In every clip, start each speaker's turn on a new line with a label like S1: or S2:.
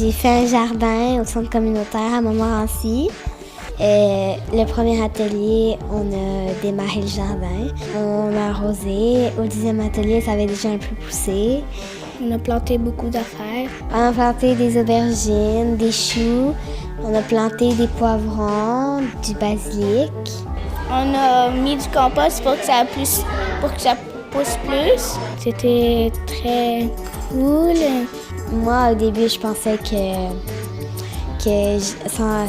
S1: J'ai fait un jardin au centre communautaire à Montmorency. Le premier atelier, on a démarré le jardin. On a arrosé. Au 10e atelier, ça avait déjà un peu poussé.
S2: On a planté beaucoup d'affaires.
S1: On a planté des aubergines, des choux. On a planté des poivrons, du basilic.
S2: On a mis du compost pour que ça pousse plus. C'était très cool.
S1: Moi, au début, je pensais que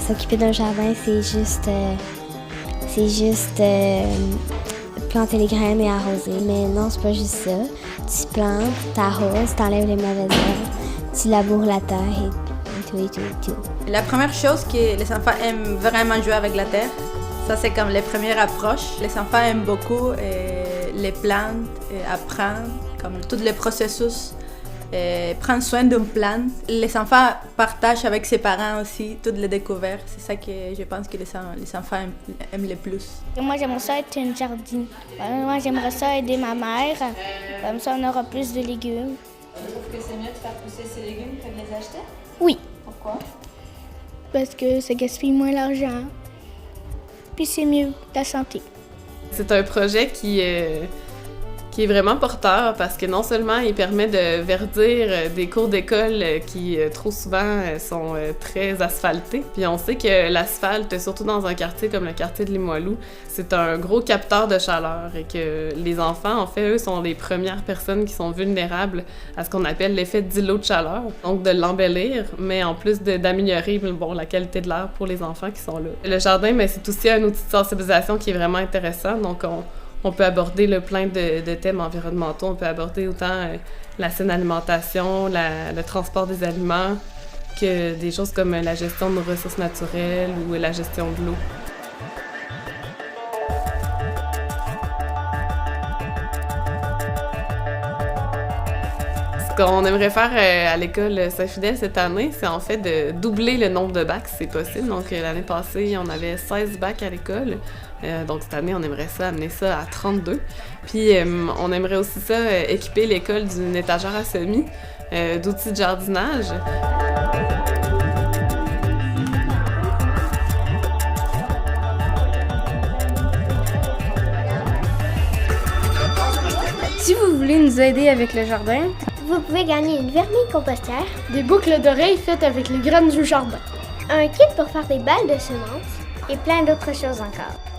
S1: s'occuper d'un jardin, c'est juste planter les graines et arroser. Mais non, c'est pas juste ça. Tu plantes, t'arroses, t'enlèves les mauvaises herbes, tu laboures la terre et tout.
S3: La première chose que les enfants aiment vraiment jouer avec la terre, ça c'est comme les premières approches. Les enfants aiment beaucoup les plantes, apprendre comme tous les processus. Prendre soin d'une plante. Les enfants partagent avec ses parents aussi toutes les découvertes. C'est ça que je pense que les enfants aiment le plus.
S2: Moi, j'aimerais ça être une jardine. Moi, j'aimerais ça aider ma mère. Comme ça, on aura plus de légumes.
S4: Tu trouves que c'est mieux de faire pousser ces légumes que de les acheter?
S2: Oui.
S4: Pourquoi?
S2: Parce que ça gaspille moins l'argent. Puis c'est mieux, la santé.
S5: C'est un projet qui est vraiment porteur parce que non seulement il permet de verdir des cours d'école qui trop souvent sont très asphaltés, puis on sait que l'asphalte, surtout dans un quartier comme le quartier de Limoilou, c'est un gros capteur de chaleur et que les enfants, en fait, eux, sont les premières personnes qui sont vulnérables à ce qu'on appelle l'effet d'îlot de chaleur, donc de l'embellir, mais en plus d'améliorer la qualité de l'air pour les enfants qui sont là. Le jardin, mais c'est aussi un outil de sensibilisation qui est vraiment intéressant, donc on peut aborder plein de thèmes environnementaux. On peut aborder autant la saine alimentation, le transport des aliments, que des choses comme la gestion de nos ressources naturelles ou la gestion de l'eau. Ce qu'on aimerait faire à l'école Saint-Fidèle cette année, c'est en fait de doubler le nombre de bacs, si c'est possible. Donc l'année passée, on avait 16 bacs à l'école. Donc cette année, on aimerait amener ça à 32. Puis on aimerait aussi équiper l'école d'une étagère à semis, d'outils de jardinage.
S6: Si vous voulez nous aider avec le jardin,
S1: Vous pouvez gagner une vermicompostière,
S6: des boucles d'oreilles faites avec les graines du jardin,
S1: un kit pour faire des balles de semences et plein d'autres choses encore.